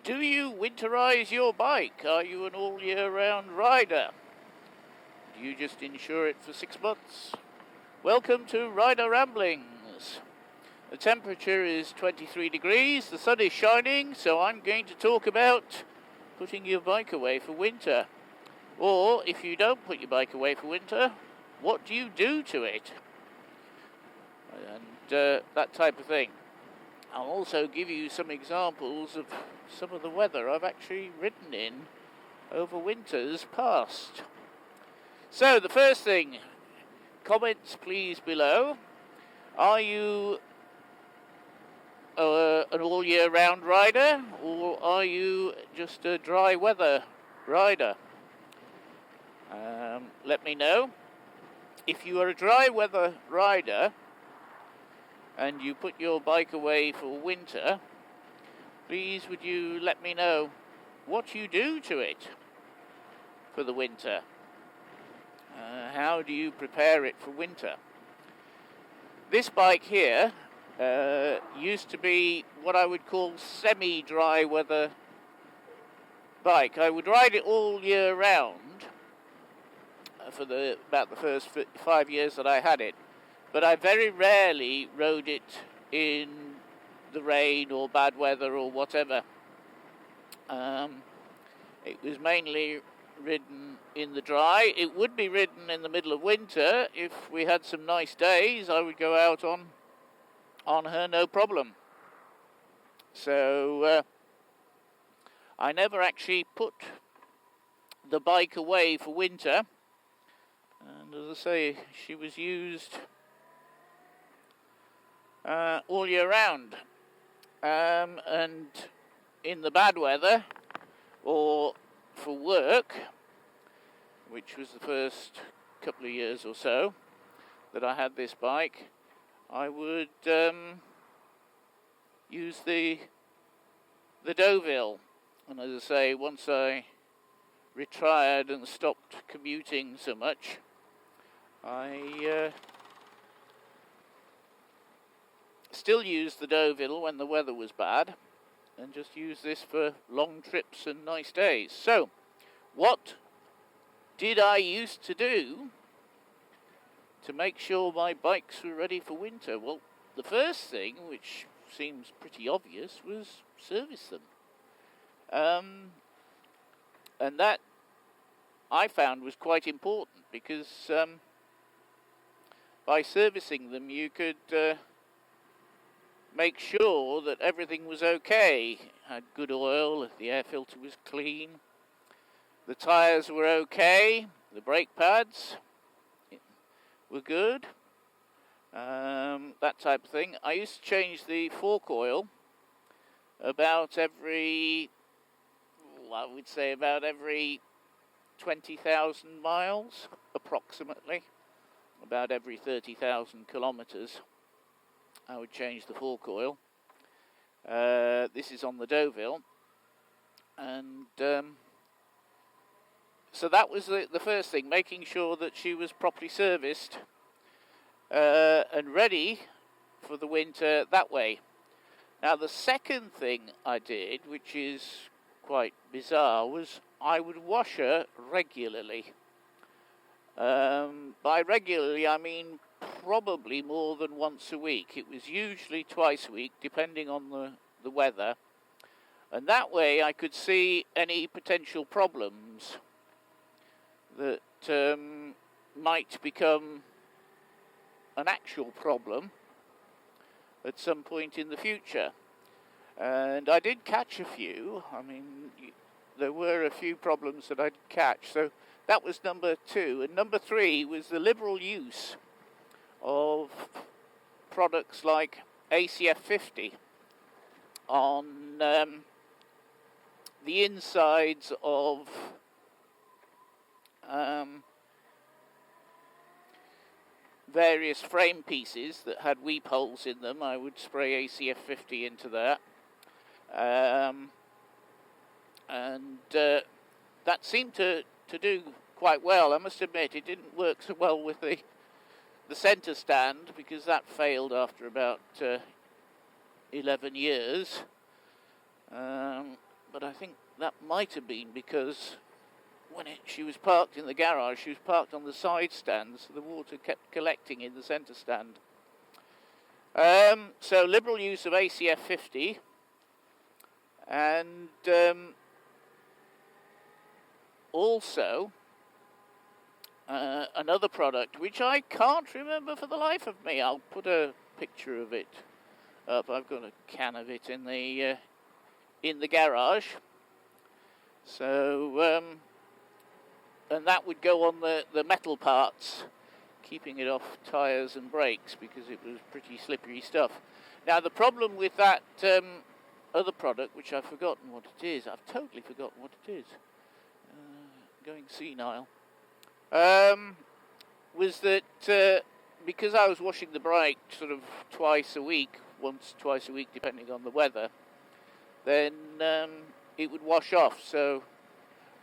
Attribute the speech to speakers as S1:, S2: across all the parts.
S1: Do you winterize your bike? Are you an all-year-round rider? Do you just insure it for 6 months? Welcome to Rider Ramblings. The temperature is 23 degrees, the sun is shining, so I'm going to talk about putting your bike away for winter. Or, if you don't put your bike away for winter, what do you do to it? And that type of thing. I'll also give you some examples of some of the weather I've actually ridden in over winters past. So the first thing, comments please below. Are you an all year round rider, or are you just a dry weather rider? Let me know. If you are a dry weather rider and you put your bike away for winter, please would you let me know what you do to it for the winter. How do you prepare it for winter? This bike here used to be what I would call semi-dry weather bike. I would ride it all year round for about the first 5 years that I had it. But I very rarely rode it in the rain or bad weather or whatever. It was mainly ridden in the dry. It would be ridden in the middle of winter. If we had some nice days, I would go out on her, no problem. So I never actually put the bike away for winter. And as I say, she was used all year round, and in the bad weather or for work, which was the first couple of years or so that I had this bike, I would use the 𝗘𝗲𝗃𝗏, and as I say, once I retired and stopped commuting so much, I still used the 𝗘𝗏𝗃𝗏 when the weather was bad, and just used this for long trips and nice days. So, what did I used to do to make sure my bikes were ready for winter? Well, the first thing, which seems pretty obvious, was service them. And that I found was quite important, because by servicing them you could make sure that everything was okay. Had good oil, the air filter was clean, the tyres were okay, the brake pads were good, that type of thing. I used to change the fork oil about every 20,000 miles, approximately. About every 30,000 kilometres. I would change the fork oil. This is on the 𝗘𝗏𝗃𝗏, and so that was the first thing, making sure that she was properly serviced and ready for the winter that way. Now the second thing I did, which is quite bizarre, was I would wash her regularly. By regularly I mean probably more than once a week. It was usually twice a week, depending on the weather, and that way I could see any potential problems that might become an actual problem at some point in the future. And I did catch a few. I mean, there were a few problems that I'd catch, so that was number 2. And number 3 was the liberal use of products like 𝗚cie𝗃𝗏𝗃 on the insides of various frame pieces that had weep holes in them. I would spray 𝗚cie𝗃𝗏𝗃 into that, and that seemed to do quite well. I must admit it didn't work so well with the centre stand, because that failed after about 11 years. but I think that might have been because when she was parked in the garage, she was parked on the side stand, so the water kept collecting in the centre stand. So liberal use of ACF50, and also another product which I can't remember for the life of me. I'll put a picture of it up. I've got a can of it in the garage. So and that would go on the metal parts, keeping it off tyres and brakes because it was pretty slippery stuff. Now the problem with that other product, which I've forgotten what it is, I've totally forgotten what it is, going senile, was that because I was washing the bike sort of twice a week, once, twice a week depending on the weather, then it would wash off, so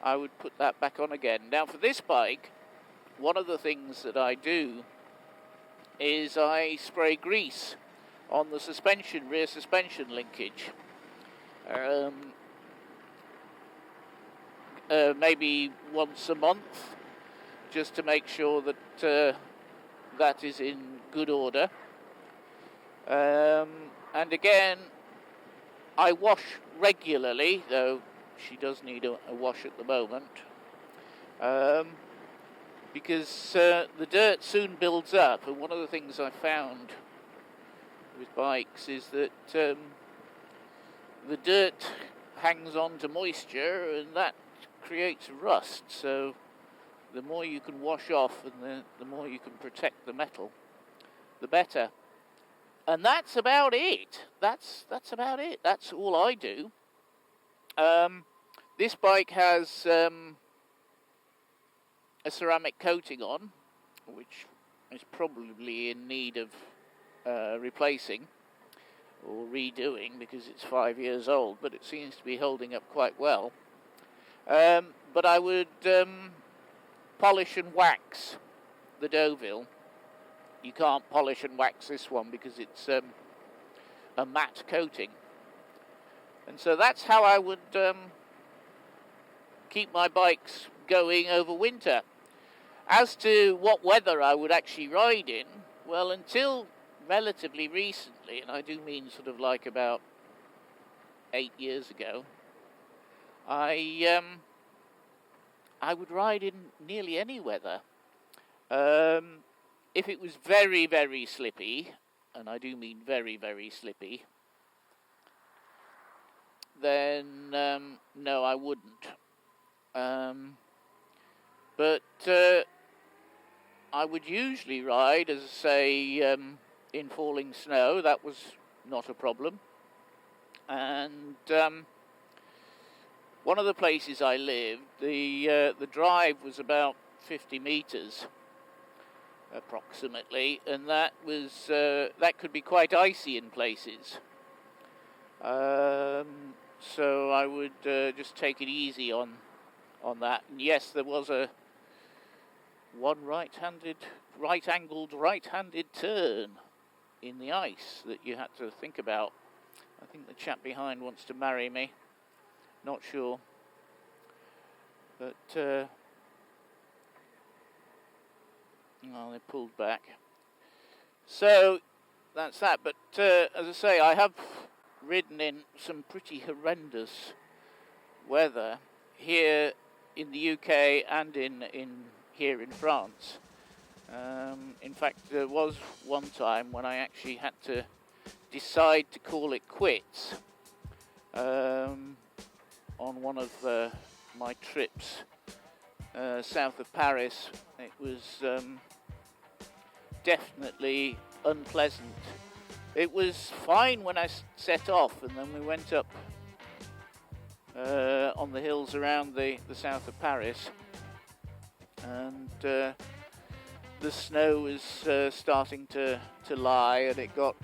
S1: I would put that back on again. Now for this bike, one of the things that I do is I spray grease on the suspension, rear suspension linkage. Maybe once a month, just to make sure that that is in good order. And again, I wash regularly, though she does need a wash at the moment, because the dirt soon builds up, and one of the things I found with bikes is that the dirt hangs on to moisture and that creates rust, so the more you can wash off and the more you can protect the metal, the better. And that's about it. That's about it. That's all I do. This bike has a ceramic coating on, which is probably in need of replacing or redoing because it's 5 years old, but it seems to be holding up quite well. But I would polish and wax the 𝗘𝗏𝗃𝗀𝗵. You can't polish and wax this one because it's a matte coating. And so that's how I would keep my bikes going over winter. As to what weather I would actually ride in, well, until relatively recently, and I do mean sort of like about 8 years ago, I would ride in nearly any weather. If it was very, very slippy, and I do mean very, very slippy, then no, I wouldn't. But I would usually ride, as I say, in falling snow. That was not a problem. And one of the places I lived, the drive was about 50 metres approximately, and that was that could be quite icy in places. So I would just take it easy on that. And yes, there was one right-angled right-handed turn in the ice that you had to think about. I think the chap behind wants to marry me. Not sure. But well, they pulled back. So that's that. But as I say, I have ridden in some pretty horrendous weather here in the UK and in here in France. In fact, there was one time when I actually had to decide to call it quits on one of my trips south of Paris. It was definitely unpleasant. It was fine when I set off, and then we went up on the hills around the south of Paris, and the snow was starting to lie, and it got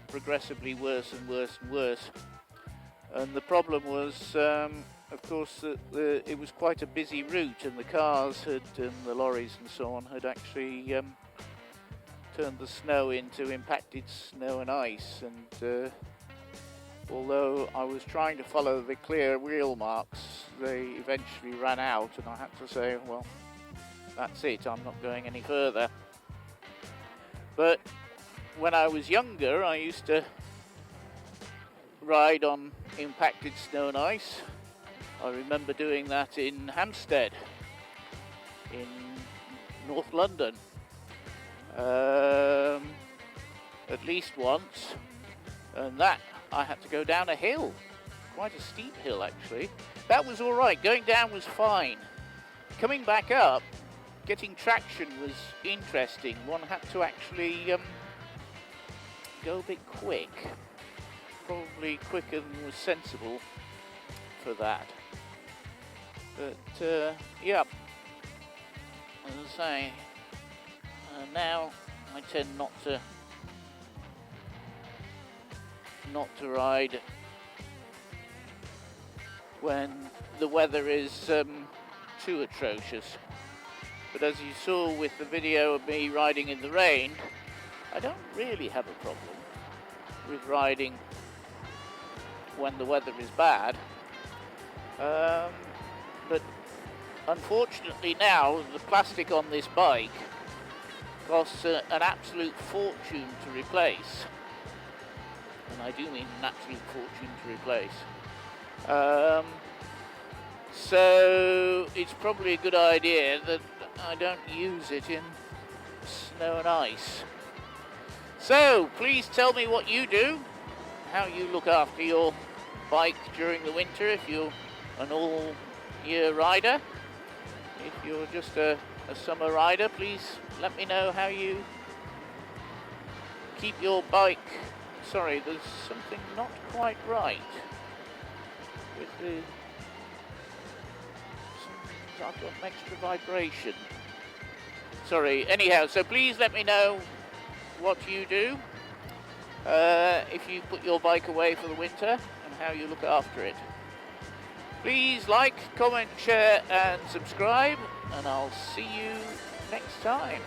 S1: progressively worse and worse and worse. And the problem was, of course, that it was quite a busy route, and the cars and the lorries and so on had actually turned the snow into impacted snow and ice. And although so I was trying to follow the clear wheel marks. They eventually ran out and I had to say, well, that's it, I'm not going any further. But when I was younger, I used to ride on impacted snow and ice. I remember doing that in Hampstead, in North London, at least once, and that I had to go down a hill, quite a steep hill actually. That was alright, going down was fine. Coming back up, getting traction was interesting. One had to actually go a bit quick, probably quicker than was sensible for that. But yeah, as I say, now I tend not to ride when the weather is too atrocious. But as you saw with the video of me riding in the rain, I don't really have a problem with riding when the weather is bad. But unfortunately now, the plastic on this bike costs an absolute fortune to replace. And I do mean an absolute fortune to replace. So it's probably a good idea that I don't use it in snow and ice. So please tell me what you do, how you look after your bike during the winter if you're an all-year rider. If you're just a summer rider, please let me know how you keep your bike. Sorry, there's something not quite right with the... I've got an extra vibration. Sorry, anyhow, so please let me know what you do if you put your bike away for the winter and how you look after it. Please like, comment, share and subscribe, and I'll see you next time.